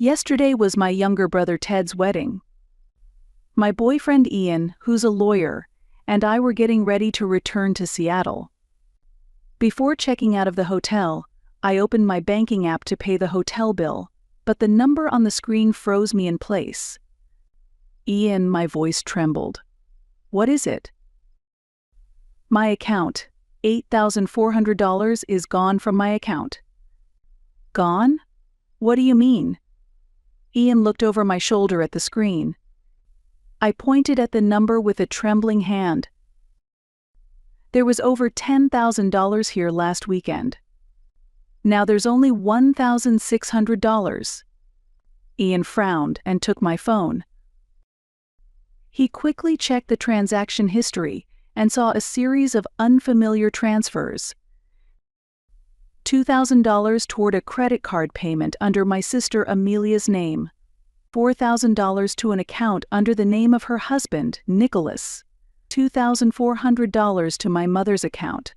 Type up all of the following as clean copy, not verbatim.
Yesterday was my younger brother Ted's wedding. My boyfriend Ian, who's a lawyer, and I were getting ready to return to Seattle. Before checking out of the hotel, I opened my banking app to pay the hotel bill, but the number on the screen froze me in place. Ian, my voice trembled. What is it? My account, $8,400 is gone from my account. Gone? What do you mean? Ian looked over my shoulder at the screen. I pointed at the number with a trembling hand. There was over $10,000 here last weekend. Now there's only $1,600. Ian frowned and took my phone. He quickly checked the transaction history and saw a series of unfamiliar transfers. $2,000 toward a credit card payment under my sister Amelia's name. $4,000 to an account under the name of her husband, Nicholas. $2,400 to my mother's account.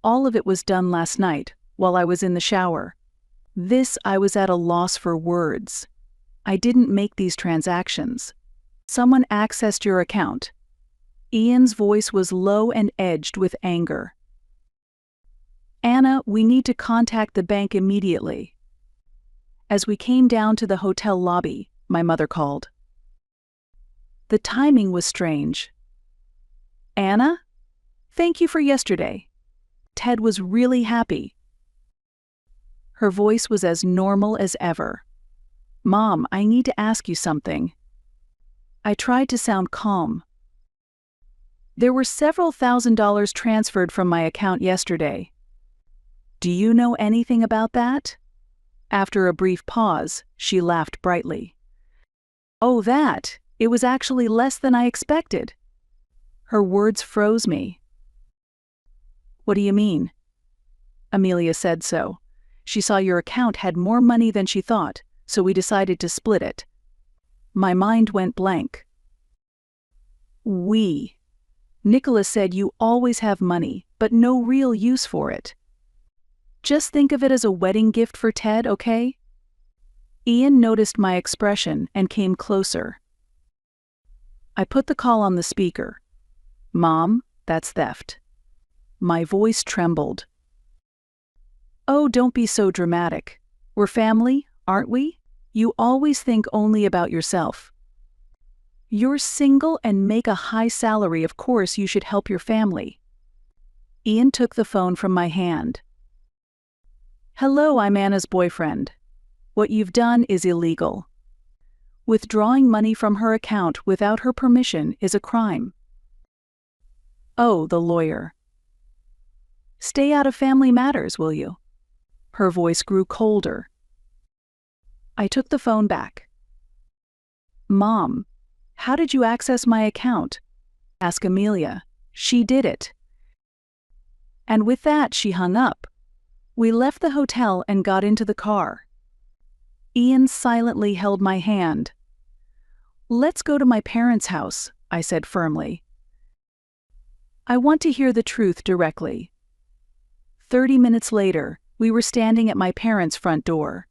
All of it was done last night, while I was in the shower. I was at a loss for words. I didn't make these transactions. Someone accessed your account. Ian's voice was low and edged with anger. Anna, we need to contact the bank immediately. As we came down to the hotel lobby, my mother called. The timing was strange. Anna? Thank you for yesterday. Ted was really happy. Her voice was as normal as ever. Mom, I need to ask you something. I tried to sound calm. There were several $1,000s transferred from my account yesterday. Do you know anything about that? After a brief pause, she laughed brightly. Oh, that! It was actually less than I expected. Her words froze me. What do you mean? Amelia said so. She saw your account had more money than she thought, so we decided to split it. My mind went blank. Nicholas said you always have money, but no real use for it. Just think of it as a wedding gift for Ted, okay? Ian noticed my expression and came closer. I put the call on the speaker. Mom, that's theft. My voice trembled. Oh, don't be so dramatic. We're family, aren't we? You always think only about yourself. You're single and make a high salary, of course you should help your family. Ian took the phone from my hand. Hello, I'm Anna's boyfriend. What you've done is illegal. Withdrawing money from her account without her permission is a crime. Oh, the lawyer. Stay out of family matters, will you? Her voice grew colder. I took the phone back. Mom, how did you access my account? Ask Amelia. She did it. And with that, she hung up. We left the hotel and got into the car. Ian silently held my hand. Let's go to my parents' house, I said firmly. I want to hear the truth directly. 30 minutes later, we were standing at my parents' front door.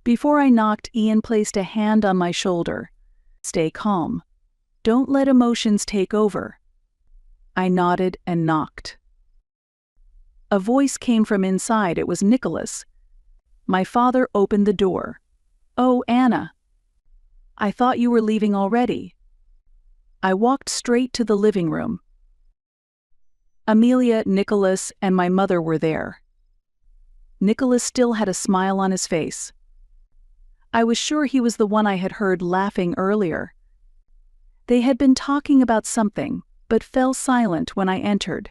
Before I knocked, Ian placed a hand on my shoulder. Stay calm. Don't let emotions take over. I nodded and knocked. A voice came from inside. It was Nicholas. My father opened the door. Oh, Anna. I thought you were leaving already. I walked straight to the living room. Amelia, Nicholas, and my mother were there. Nicholas still had a smile on his face. I was sure he was the one I had heard laughing earlier. They had been talking about something, but fell silent when I entered.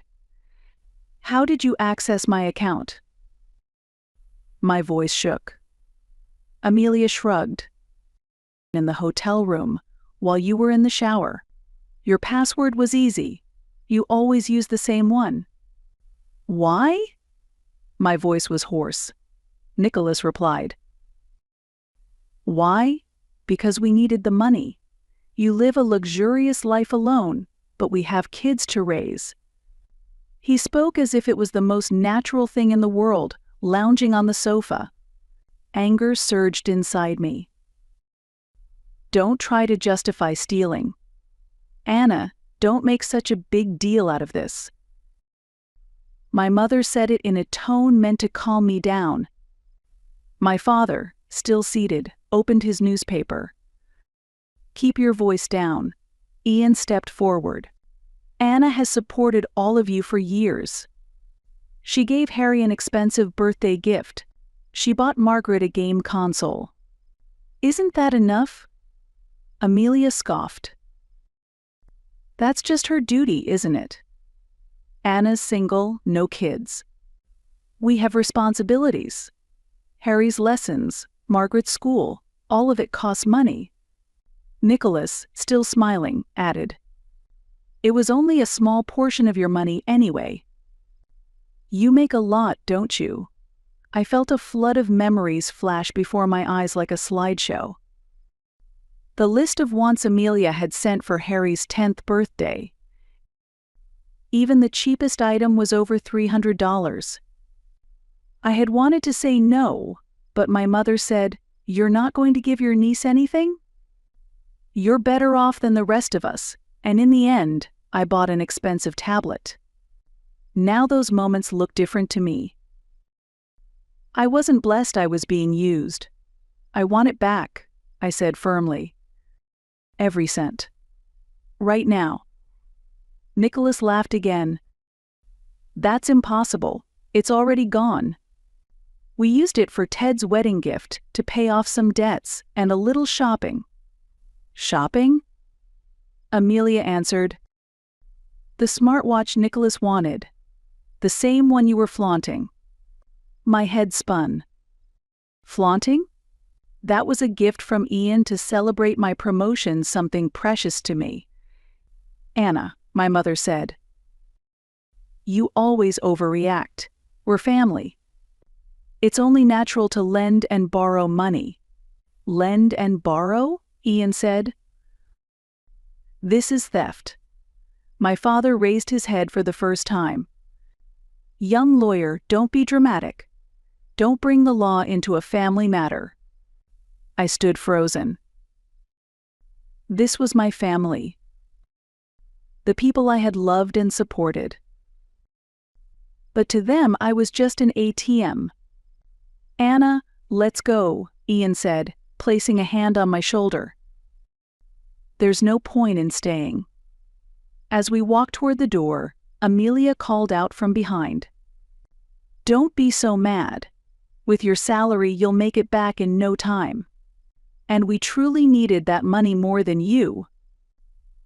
How did you access my account? My voice shook. Amelia shrugged. In the hotel room, while you were in the shower. Your password was easy. You always use the same one. Why? My voice was hoarse. Nicholas replied. Why? Because we needed the money. You live a luxurious life alone, but we have kids to raise. He spoke as if it was the most natural thing in the world, lounging on the sofa. Anger surged inside me. Don't try to justify stealing. Anna, don't make such a big deal out of this. My mother said it in a tone meant to calm me down. My father, still seated, opened his newspaper. Keep your voice down. Ian stepped forward. Anna has supported all of you for years. She gave Harry an expensive birthday gift. She bought Margaret a game console. Isn't that enough? Amelia scoffed. That's just her duty, isn't it? Anna's single, no kids. We have responsibilities. Harry's lessons, Margaret's school, all of it costs money. Nicholas, still smiling, added, It was only a small portion of your money anyway. You make a lot, don't you? I felt a flood of memories flash before my eyes like a slideshow. The list of wants Amelia had sent for Harry's 10th birthday. Even the cheapest item was over $300. I had wanted to say no, but my mother said, You're not going to give your niece anything? You're better off than the rest of us, and in the end, I bought an expensive tablet. Now those moments look different to me. I wasn't blessed I was being used. I want it back, I said firmly. Every cent. Right now. Nicholas laughed again. That's impossible. It's already gone. We used it for Ted's wedding gift to pay off some debts and a little shopping. Shopping? Amelia answered. The smartwatch Nicholas wanted. The same one you were flaunting. My head spun. Flaunting? That was a gift from Ian to celebrate my promotion, something precious to me. Anna, my mother said. You always overreact. We're family. It's only natural to lend and borrow money. Lend and borrow? Ian said. This is theft. My father raised his head for the first time. Young lawyer, don't be dramatic. Don't bring the law into a family matter. I stood frozen. This was my family. The people I had loved and supported. But to them I was just an ATM. Anna, let's go, Ian said, placing a hand on my shoulder. There's no point in staying. As we walked toward the door, Amelia called out from behind. Don't be so mad. With your salary, you'll make it back in no time. And we truly needed that money more than you.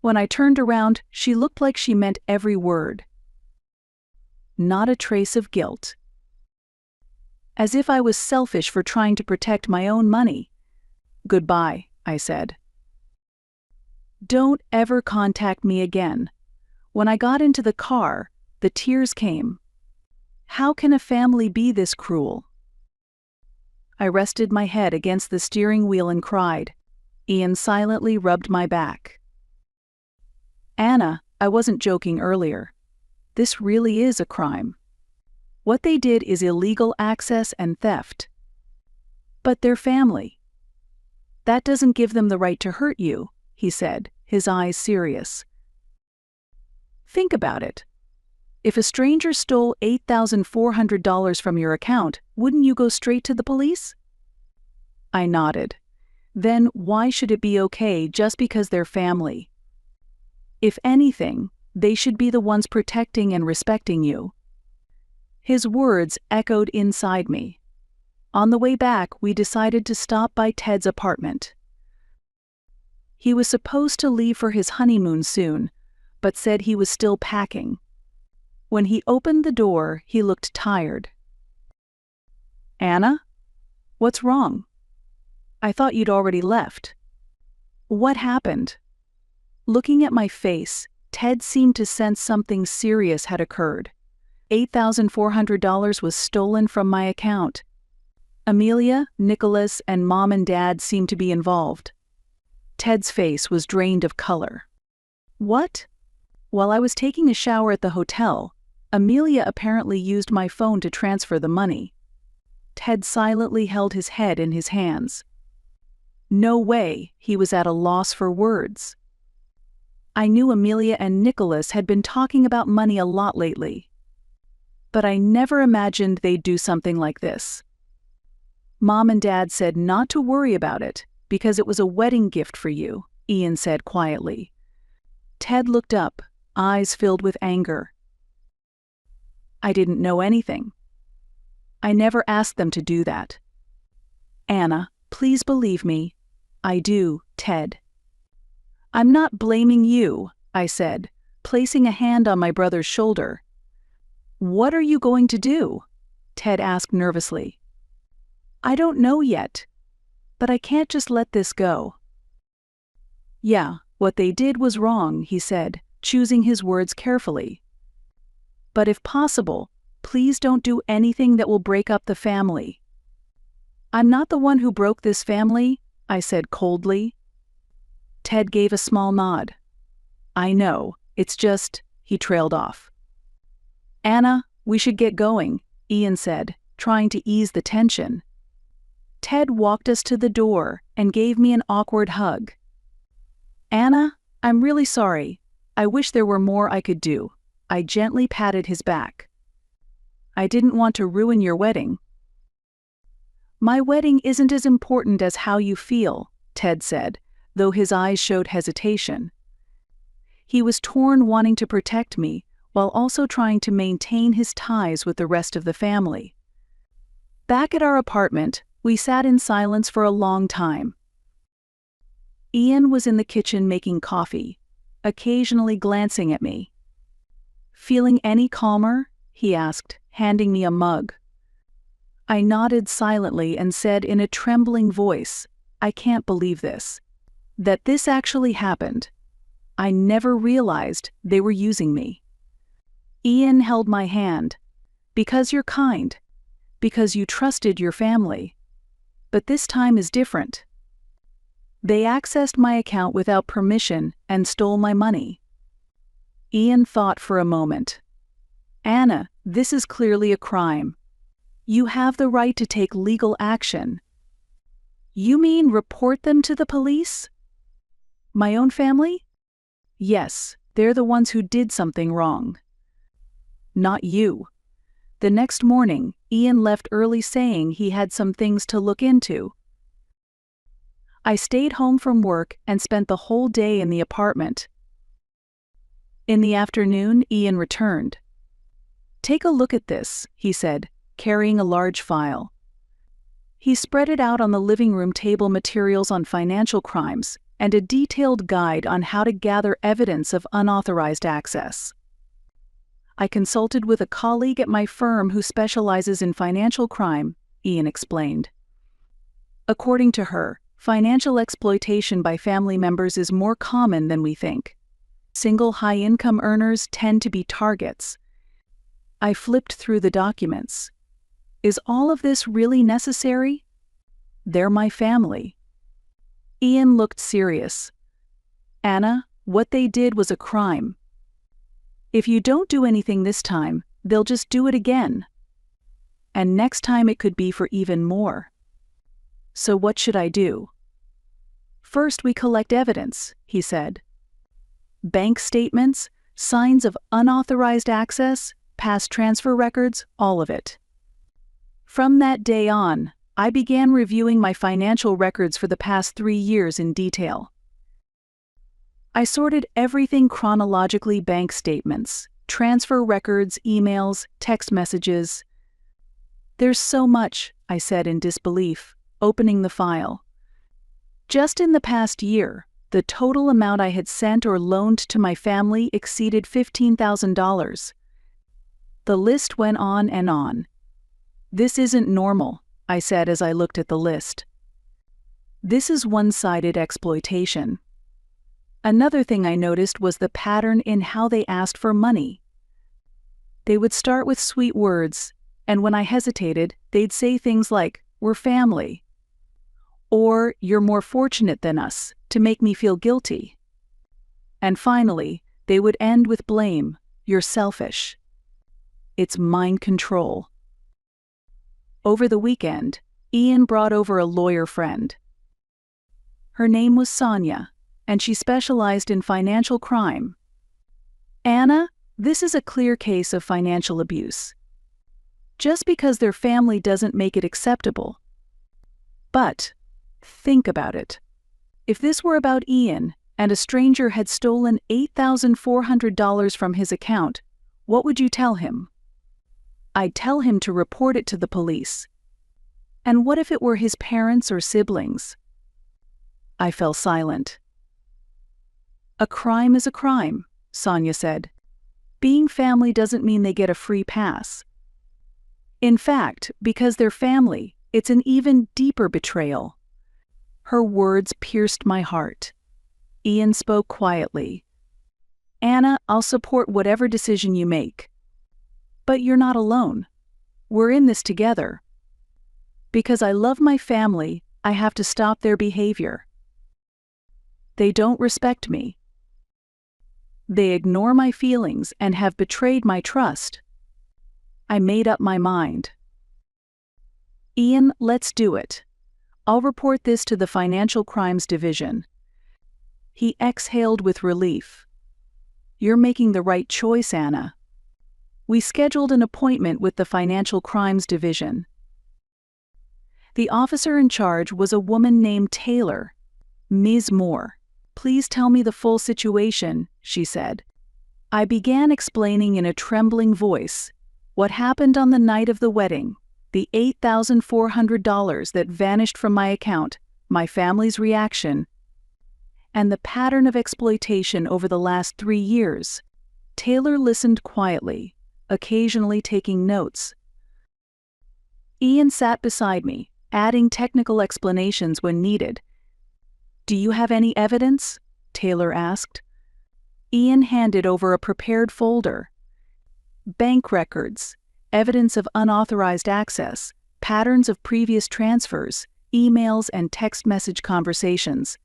When I turned around, she looked like she meant every word. Not a trace of guilt. As if I was selfish for trying to protect my own money. Goodbye, I said. Don't ever contact me again. When I got into the car, the tears came. How can a family be this cruel? I rested my head against the steering wheel and cried. Ian silently rubbed my back. Anna, I wasn't joking earlier. This really is a crime. What they did is illegal access and theft. But they're family. That doesn't give them the right to hurt you, he said, his eyes serious. Think about it. If a stranger stole $8,400 from your account, wouldn't you go straight to the police? I nodded. Then why should it be okay just because they're family? If anything, they should be the ones protecting and respecting you. His words echoed inside me. On the way back, we decided to stop by Ted's apartment. He was supposed to leave for his honeymoon soon, but said he was still packing. When he opened the door, he looked tired. Anna? What's wrong? I thought you'd already left. What happened? Looking at my face, Ted seemed to sense something serious had occurred. $8,400 was stolen from my account. Amelia, Nicholas, and Mom and Dad seemed to be involved. Ted's face was drained of color. What? While I was taking a shower at the hotel, Amelia apparently used my phone to transfer the money. Ted silently held his head in his hands. No way, he was at a loss for words. I knew Amelia and Nicholas had been talking about money a lot lately. But I never imagined they'd do something like this. Mom and Dad said not to worry about it, because it was a wedding gift for you, Ian said quietly. Ted looked up, eyes filled with anger. I didn't know anything. I never asked them to do that. Anna, please believe me. I do, Ted. I'm not blaming you, I said, placing a hand on my brother's shoulder. What are you going to do? Ted asked nervously. I don't know yet, but I can't just let this go. Yeah, what they did was wrong, he said, choosing his words carefully. But if possible, please don't do anything that will break up the family. I'm not the one who broke this family, I said coldly. Ted gave a small nod. I know, it's just, he trailed off. Anna, we should get going, Ian said, trying to ease the tension. Ted walked us to the door and gave me an awkward hug. Anna, I'm really sorry. I wish there were more I could do. I gently patted his back. I didn't want to ruin your wedding. My wedding isn't as important as how you feel, Ted said, though his eyes showed hesitation. He was torn, wanting to protect me, while also trying to maintain his ties with the rest of the family. Back at our apartment, we sat in silence for a long time. Ian was in the kitchen making coffee, occasionally glancing at me. Feeling any calmer? He asked, handing me a mug. I nodded silently and said in a trembling voice, I can't believe this. That this actually happened. I never realized they were using me. Ian held my hand. Because you're kind. Because you trusted your family. But this time is different. They accessed my account without permission and stole my money. Ian thought for a moment. Anna, this is clearly a crime. You have the right to take legal action. You mean report them to the police? My own family? Yes, they're the ones who did something wrong. Not you. The next morning, Ian left early saying he had some things to look into. I stayed home from work and spent the whole day in the apartment. In the afternoon, Ian returned. Take a look at this, he said, carrying a large file. He spread it out on the living room table, materials on financial crimes, and a detailed guide on how to gather evidence of unauthorized access. I consulted with a colleague at my firm who specializes in financial crime, Ian explained. According to her, financial exploitation by family members is more common than we think. Single high-income earners tend to be targets. I flipped through the documents. Is all of this really necessary? They're my family. Ian looked serious. Anna, what they did was a crime. If you don't do anything this time, they'll just do it again. And next time it could be for even more. So what should I do? First, we collect evidence, he said. Bank statements, signs of unauthorized access, past transfer records, all of it. From that day on, I began reviewing my financial records for the past 3 years in detail. I sorted everything chronologically: bank statements, transfer records, emails, text messages. There's so much, I said in disbelief, opening the file. Just in the past year, the total amount I had sent or loaned to my family exceeded $15,000. The list went on and on. This isn't normal, I said as I looked at the list. This is one-sided exploitation. Another thing I noticed was the pattern in how they asked for money. They would start with sweet words, and when I hesitated, they'd say things like, "We're family," or "You're more fortunate than us," to make me feel guilty. And finally, they would end with blame. "You're selfish." It's mind control. Over the weekend, Ian brought over a lawyer friend. Her name was Sonia, and she specialized in financial crime. Anna, this is a clear case of financial abuse. Just because their family doesn't make it acceptable. But, think about it. If this were about Ian, and a stranger had stolen $8,400 from his account, what would you tell him? I'd tell him to report it to the police. And what if it were his parents or siblings? I fell silent. A crime is a crime, Sonia said. Being family doesn't mean they get a free pass. In fact, because they're family, it's an even deeper betrayal. Her words pierced my heart. Ian spoke quietly. Anna, I'll support whatever decision you make. But you're not alone. We're in this together. Because I love my family, I have to stop their behavior. They don't respect me. They ignore my feelings and have betrayed my trust. I made up my mind. Ian, let's do it. I'll report this to the Financial Crimes Division. He exhaled with relief. You're making the right choice, Anna. We scheduled an appointment with the Financial Crimes Division. The officer in charge was a woman named Taylor, Ms. Moore. Please tell me the full situation, she said. I began explaining in a trembling voice what happened on the night of the wedding, the $8,400 that vanished from my account, my family's reaction, and the pattern of exploitation over the last 3 years. Taylor listened quietly, occasionally taking notes. Ian sat beside me, adding technical explanations when needed. Do you have any evidence? Taylor asked. Ian handed over a prepared folder. Bank records, evidence of unauthorized access, patterns of previous transfers, emails and text message conversations.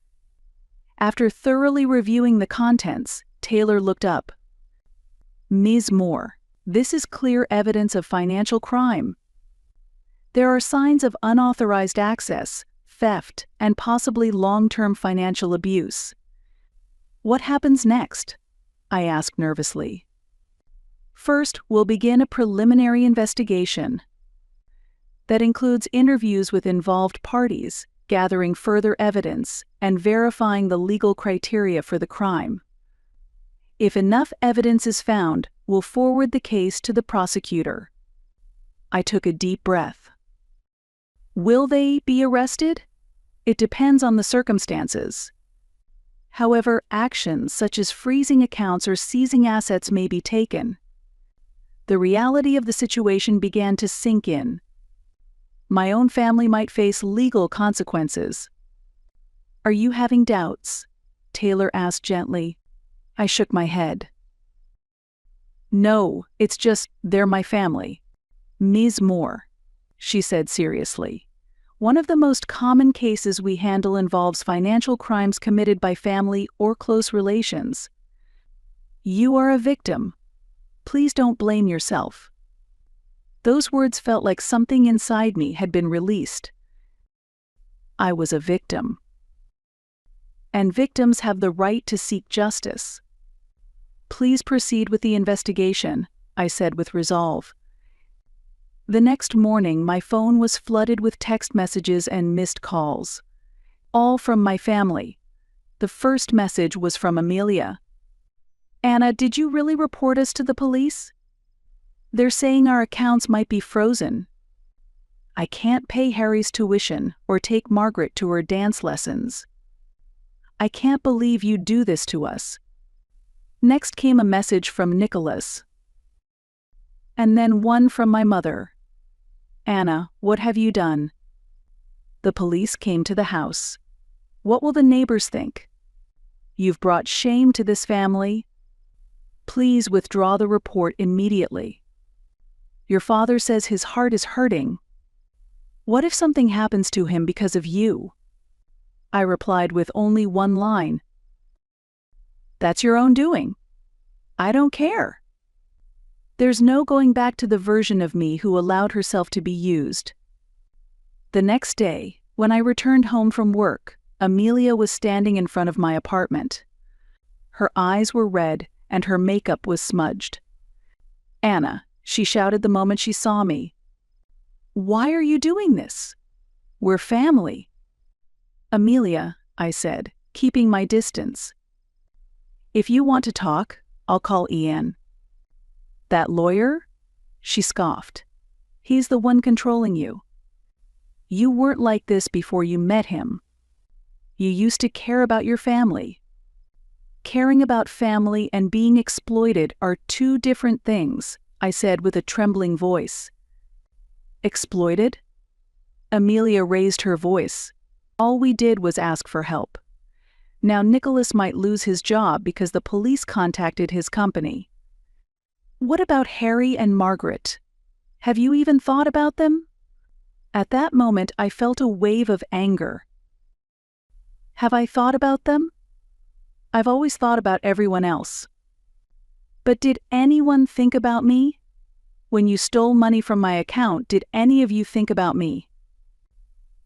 After thoroughly reviewing the contents, Taylor looked up. Ms. Moore, this is clear evidence of financial crime. There are signs of unauthorized access, theft, and possibly long-term financial abuse. What happens next? I asked nervously. First, we'll begin a preliminary investigation. That includes interviews with involved parties, gathering further evidence, and verifying the legal criteria for the crime. If enough evidence is found, we'll forward the case to the prosecutor. I took a deep breath. Will they be arrested? It depends on the circumstances. However, actions such as freezing accounts or seizing assets may be taken. The reality of the situation began to sink in. My own family might face legal consequences. Are you having doubts? Taylor asked gently. I shook my head. No, it's just they're my family. Ms. Moore, she said seriously. One of the most common cases we handle involves financial crimes committed by family or close relations. You are a victim. Please don't blame yourself. Those words felt like something inside me had been released. I was a victim. And victims have the right to seek justice. Please proceed with the investigation, I said with resolve. The next morning, my phone was flooded with text messages and missed calls. All from my family. The first message was from Amelia. Anna, did you really report us to the police? They're saying our accounts might be frozen. I can't pay Harry's tuition or take Margaret to her dance lessons. I can't believe you do this to us. Next came a message from Nicholas. And then one from my mother. Anna, what have you done? The police came to the house. What will the neighbors think? You've brought shame to this family. Please withdraw the report immediately. Your father says his heart is hurting. What if something happens to him because of you? I replied with only one line. That's your own doing. I don't care. There's no going back to the version of me who allowed herself to be used, The next day, when I returned home from work, Amelia was standing in front of my apartment. Her eyes were red and her makeup was smudged. "Anna," she shouted the moment she saw me. "Why are you doing this? We're family." "Amelia," I said, keeping my distance. "If you want to talk, I'll call Ian." "That lawyer?" She scoffed. "He's the one controlling you. You weren't like this before you met him. You used to care about your family." "Caring about family and being exploited are two different things," I said with a trembling voice. "Exploited?" Amelia raised her voice. "All we did was ask for help. Now Nicholas might lose his job because the police contacted his company. What about Harry and Margaret? Have you even thought about them?" At that moment I felt a wave of anger. Have I thought about them? I've always thought about everyone else. But did anyone think about me? When you stole money from my account, did any of you think about me?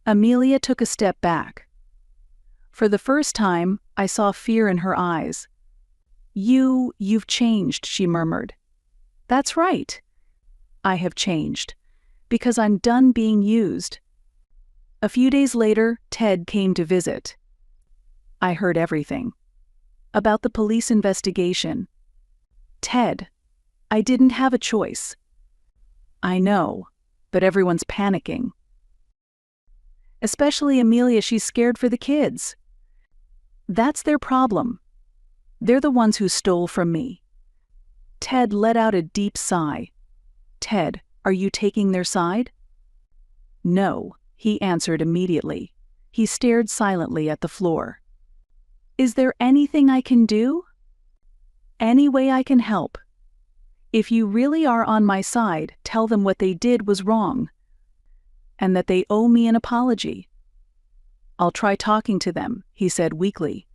Amelia took a step back. For the first time, I saw fear in her eyes. You've changed," she murmured. "That's right. I have changed. Because I'm done being used." A few days later, Ted came to visit. I heard everything. About the police investigation. "Ted, I didn't have a choice." "I know, but everyone's panicking. Especially Amelia, she's scared for the kids." "That's their problem. They're the ones who stole from me." Ted let out a deep sigh. "Ted, are you taking their side?" "No," he answered immediately. He stared silently at the floor. "Is there anything I can do?" "Any way I can help. If you really are on my side, tell them what they did was wrong, and that they owe me an apology." "I'll try talking to them," he said weakly.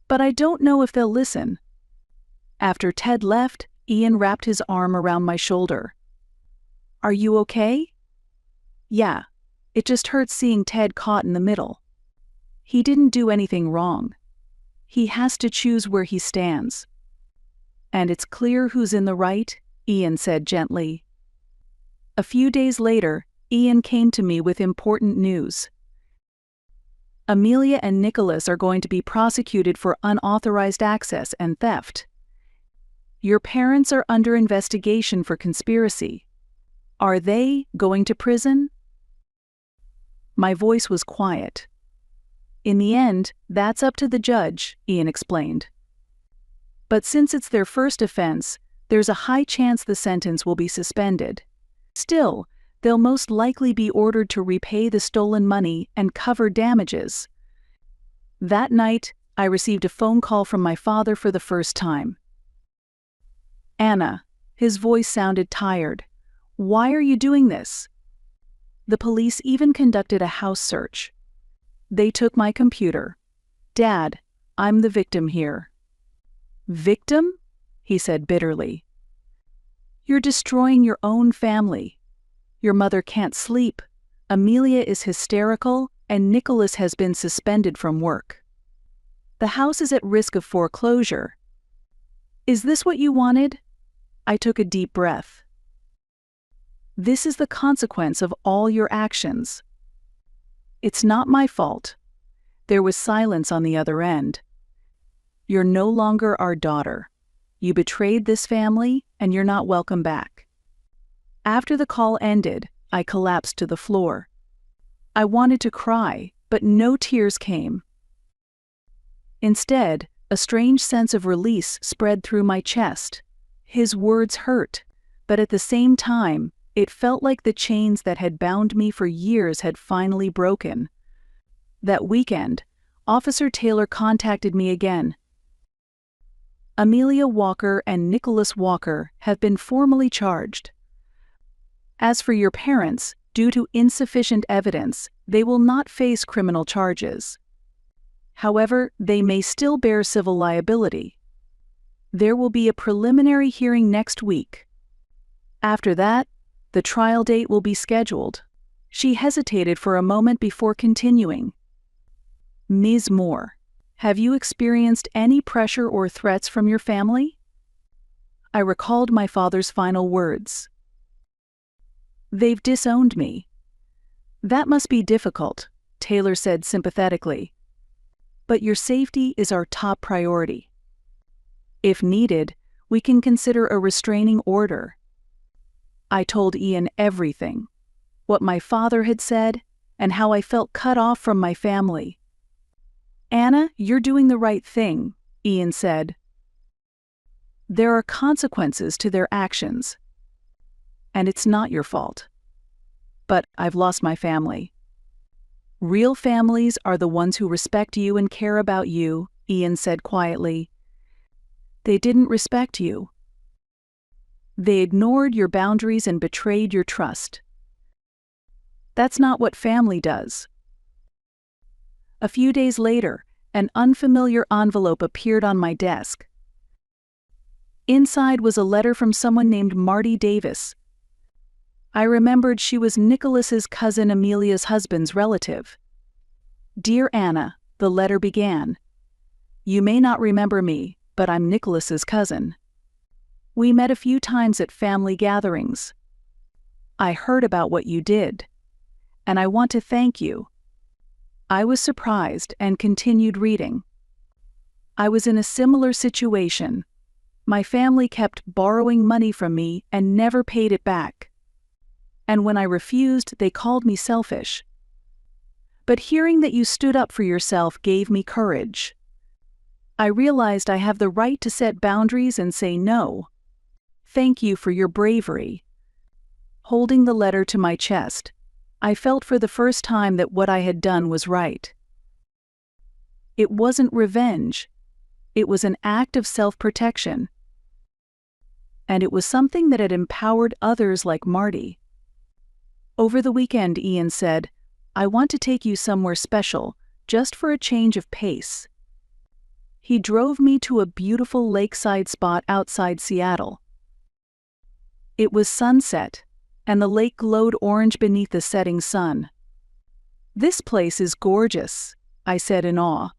"But I don't know if they'll listen." After Ted left, Ian wrapped his arm around my shoulder. "Are you okay?" "Yeah, it just hurts seeing Ted caught in the middle. He didn't do anything wrong. He has to choose where he stands." "And it's clear who's in the right," Ian said gently. A few days later, Ian came to me with important news. "Amelia and Nicholas are going to be prosecuted for unauthorized access and theft. Your parents are under investigation for conspiracy. Are they going to prison?" My voice was quiet. "In the end, that's up to the judge," Ian explained. "But since it's their first offense, there's a high chance the sentence will be suspended. Still, they'll most likely be ordered to repay the stolen money and cover damages." That night, I received a phone call from my father for the first time. "Anna," his voice sounded tired. "Why are you doing this?" "The police even conducted a house search. They took my computer. Dad, I'm the victim here." "Victim?" he said bitterly. "You're destroying your own family. Your mother can't sleep, Amelia is hysterical, and Nicholas has been suspended from work. The house is at risk of foreclosure. Is this what you wanted?" I took a deep breath. "This is the consequence of all your actions." "It's not my fault." There was silence on the other end. "You're no longer our daughter. You betrayed this family, and you're not welcome back." After the call ended, I collapsed to the floor. I wanted to cry, but no tears came. Instead, a strange sense of release spread through my chest. His words hurt, but at the same time, it felt like the chains that had bound me for years had finally broken. That weekend, Officer Taylor contacted me again. "Amelia Walker and Nicholas Walker have been formally charged. As for your parents, due to insufficient evidence, they will not face criminal charges. However, they may still bear civil liability. There will be a preliminary hearing next week. After that, the trial date will be scheduled." She hesitated for a moment before continuing. Ms. Moore, have you experienced any pressure or threats from your family? I recalled my father's final words. They've disowned me. That must be difficult, Taylor said sympathetically. But your safety is our top priority. If needed, we can consider a restraining order. I told Ian everything, what my father had said, and how I felt cut off from my family. Anna, you're doing the right thing, Ian said. There are consequences to their actions. And it's not your fault. But I've lost my family. Real families are the ones who respect you and care about you, Ian said quietly. They didn't respect you. They ignored your boundaries and betrayed your trust. That's not what family does. A few days later, an unfamiliar envelope appeared on my desk. Inside was a letter from someone named Marty Davis. I remembered she was Nicholas's cousin Amelia's husband's relative. Dear Anna, the letter began. You may not remember me, but I'm Nicholas's cousin. We met a few times at family gatherings. I heard about what you did, and I want to thank you. I was surprised and continued reading. I was in a similar situation. My family kept borrowing money from me and never paid it back. And when I refused, they called me selfish. But hearing that you stood up for yourself gave me courage. I realized I have the right to set boundaries and say no. Thank you for your bravery. Holding the letter to my chest, I felt for the first time that what I had done was right. It wasn't revenge. It was an act of self-protection. And it was something that had empowered others like Marty. Over the weekend, Ian said, I want to take you somewhere special, just for a change of pace. He drove me to a beautiful lakeside spot outside Seattle. It was sunset, and the lake glowed orange beneath the setting sun. This place is gorgeous, I said in awe.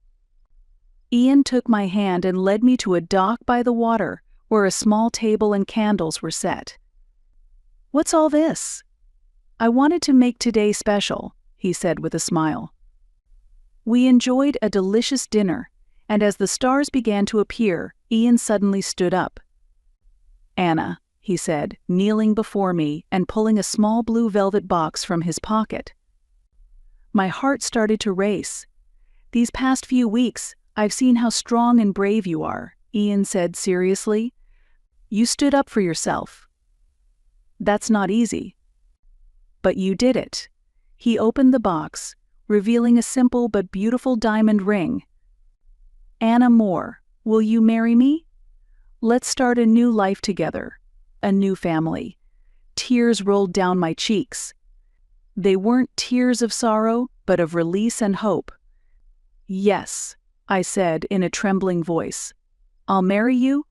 Ian took my hand and led me to a dock by the water, where a small table and candles were set. What's all this? I wanted to make today special, he said with a smile. We enjoyed a delicious dinner, and as the stars began to appear, Ian suddenly stood up. Anna, he said, kneeling before me and pulling a small blue velvet box from his pocket. My heart started to race. These past few weeks, I've seen how strong and brave you are, Ian said seriously. You stood up for yourself. That's not easy. But you did it. He opened the box, revealing a simple but beautiful diamond ring. Anna Moore, will you marry me? Let's start a new life together, a new family. Tears rolled down my cheeks. They weren't tears of sorrow, but of release and hope. Yes, I said in a trembling voice. I'll marry you.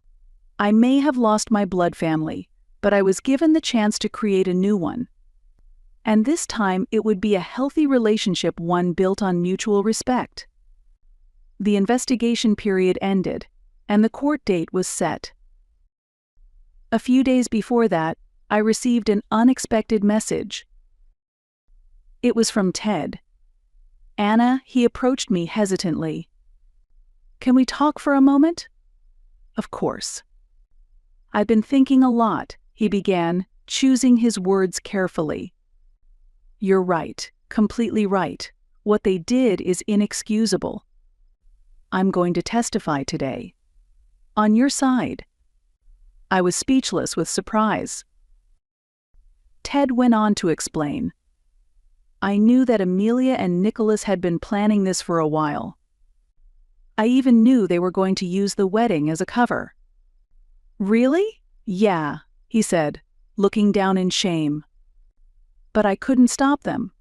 I may have lost my blood family, but I was given the chance to create a new one. And this time it would be a healthy relationship, one built on mutual respect. The investigation period ended, and the court date was set. A few days before that, I received an unexpected message. It was from Ted. Anna, he approached me hesitantly. Can we talk for a moment? Of course. I've been thinking a lot, he began, choosing his words carefully. You're right, completely right. What they did is inexcusable. I'm going to testify today. On your side. I was speechless with surprise. Ted went on to explain. I knew that Amelia and Nicholas had been planning this for a while. I even knew they were going to use the wedding as a cover. Really? Yeah, he said, looking down in shame. But I couldn't stop them.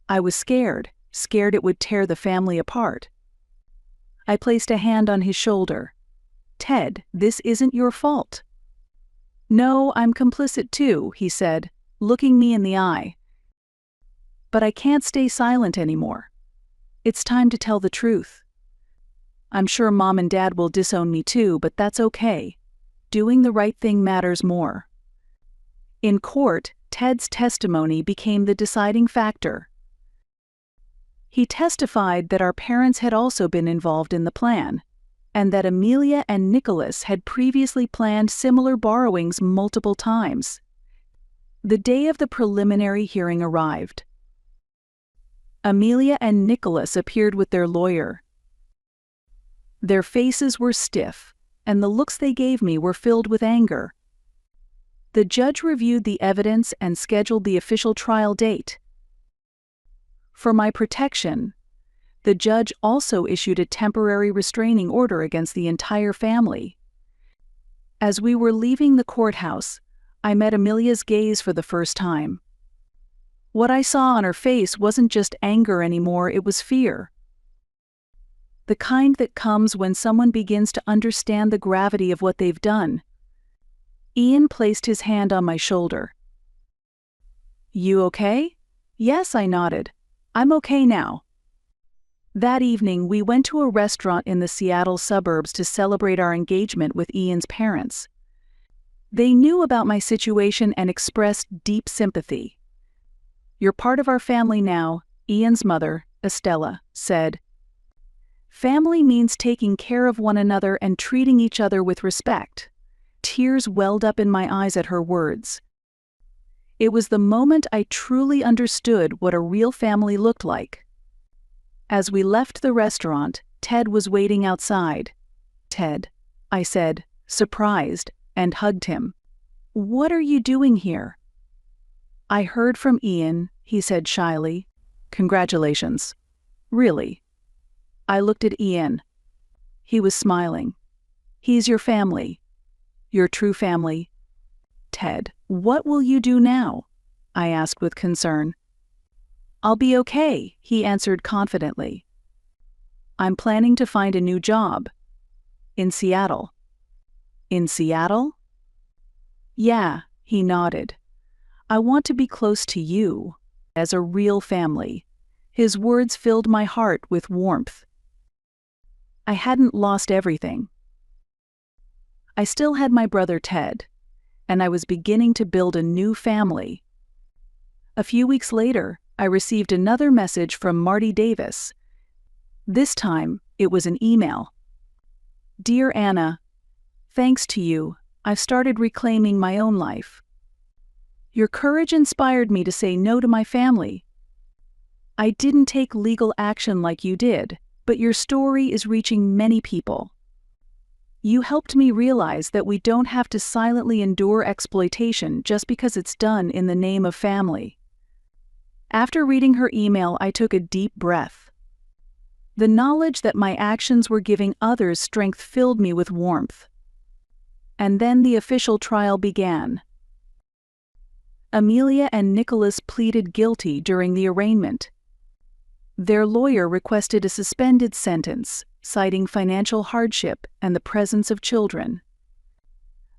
I was scared it would tear the family apart. I placed a hand on his shoulder. Ted, this isn't your fault. No, I'm complicit too, he said, looking me in the eye. but I can't stay silent anymore. It's time to tell the truth. I'm sure Mom and Dad will disown me too, but that's okay. Doing the right thing matters more." In court, Ted's testimony became the deciding factor. He testified that our parents had also been involved in the plan, and that Amelia and Nicholas had previously planned similar borrowings multiple times. The day of the preliminary hearing arrived. Amelia and Nicholas appeared with their lawyer. Their faces were stiff, and the looks they gave me were filled with anger. The judge reviewed the evidence and scheduled the official trial date. For my protection, the judge also issued a temporary restraining order against the entire family. As we were leaving the courthouse, I met Amelia's gaze for the first time. What I saw on her face wasn't just anger anymore, it was fear. The kind that comes when someone begins to understand the gravity of what they've done. Ian placed his hand on my shoulder. "You okay?" "Yes," I nodded. "I'm okay now." That evening, we went to a restaurant in the Seattle suburbs to celebrate our engagement with Ian's parents. They knew about my situation and expressed deep sympathy. "You're part of our family now," Ian's mother, Estella, said. "Family means taking care of one another and treating each other with respect." Tears welled up in my eyes at her words. It was the moment I truly understood what a real family looked like. As we left the restaurant, Ted was waiting outside. "Ted," I said, surprised, and hugged him. "What are you doing here?" "I heard from Ian," he said shyly. "Congratulations." "Really?" I looked at Ian. He was smiling. "He's your family. Your true family." "Ted, what will you do now?" I asked with concern. "I'll be okay," he answered confidently. "I'm planning to find a new job. In Seattle." "In Seattle?" "Yeah," he nodded. "I want to be close to you, as a real family." His words filled my heart with warmth. I hadn't lost everything. I still had my brother Ted, and I was beginning to build a new family. A few weeks later, I received another message from Marty Davis. This time, it was an email. "Dear Anna, thanks to you, I've started reclaiming my own life. Your courage inspired me to say no to my family. I didn't take legal action like you did, but your story is reaching many people. You helped me realize that we don't have to silently endure exploitation just because it's done in the name of family." After reading her email, I took a deep breath. The knowledge that my actions were giving others strength filled me with warmth. And then the official trial began. Amelia and Nicholas pleaded guilty during the arraignment. Their lawyer requested a suspended sentence, citing financial hardship and the presence of children.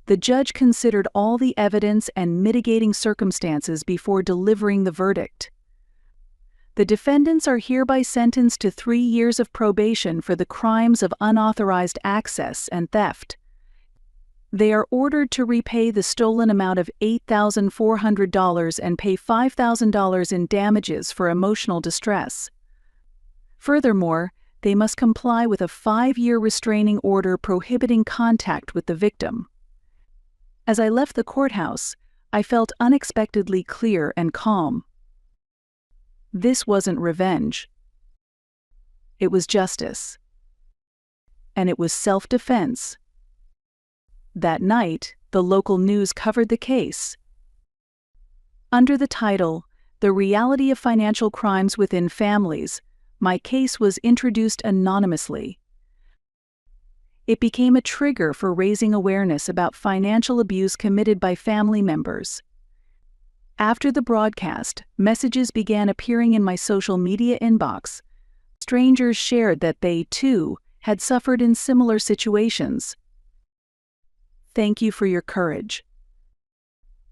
The judge considered all the evidence and mitigating circumstances before delivering the verdict. The defendants are hereby sentenced to 3 years of probation for the crimes of unauthorized access and theft. They are ordered to repay the stolen amount of $8,400 and pay $5,000 in damages for emotional distress. Furthermore, they must comply with a 5-year restraining order prohibiting contact with the victim. As I left the courthouse, I felt unexpectedly clear and calm. This wasn't revenge. It was justice. And it was self-defense. That night, the local news covered the case. Under the title, "The Reality of Financial Crimes Within Families," my case was introduced anonymously. It became a trigger for raising awareness about financial abuse committed by family members. After the broadcast, messages began appearing in my social media inbox. Strangers shared that they, too, had suffered in similar situations. "Thank you for your courage.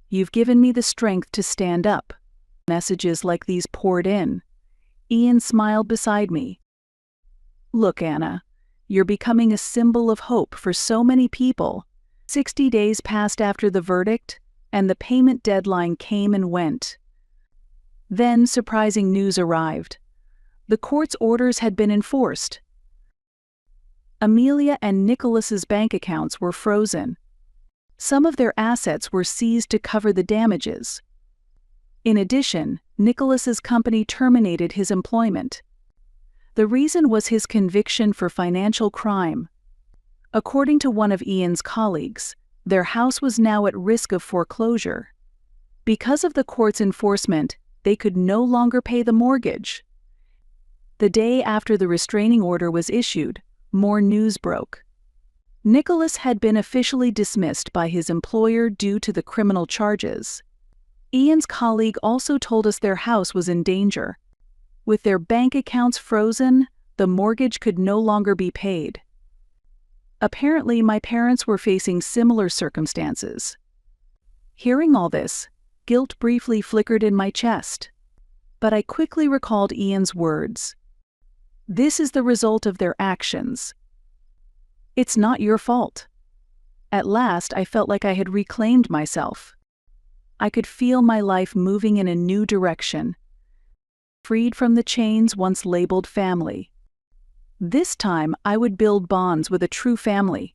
You've given me the strength to stand up," Messages like these poured in. Ian smiled beside me. Look, Anna, you're becoming a symbol of hope for so many people. 60 days passed after the verdict, and the payment deadline came and went. Then surprising news arrived. The court's orders had been enforced. Amelia and Nicholas's bank accounts were frozen. Some of their assets were seized to cover the damages. In addition, Nicholas's company terminated his employment. The reason was his conviction for financial crime. According to one of Ian's colleagues, their house was now at risk of foreclosure. Because of the court's enforcement, they could no longer pay the mortgage. The day after the restraining order was issued, more news broke. Nicholas had been officially dismissed by his employer due to the criminal charges. Ian's colleague also told us their house was in danger. With their bank accounts frozen, the mortgage could no longer be paid. Apparently, my parents were facing similar circumstances. Hearing all this, guilt briefly flickered in my chest. But I quickly recalled Ian's words. This is the result of their actions. It's not your fault. At last, I felt like I had reclaimed myself. I could feel my life moving in a new direction, freed from the chains once labeled family. This time, I would build bonds with a true family,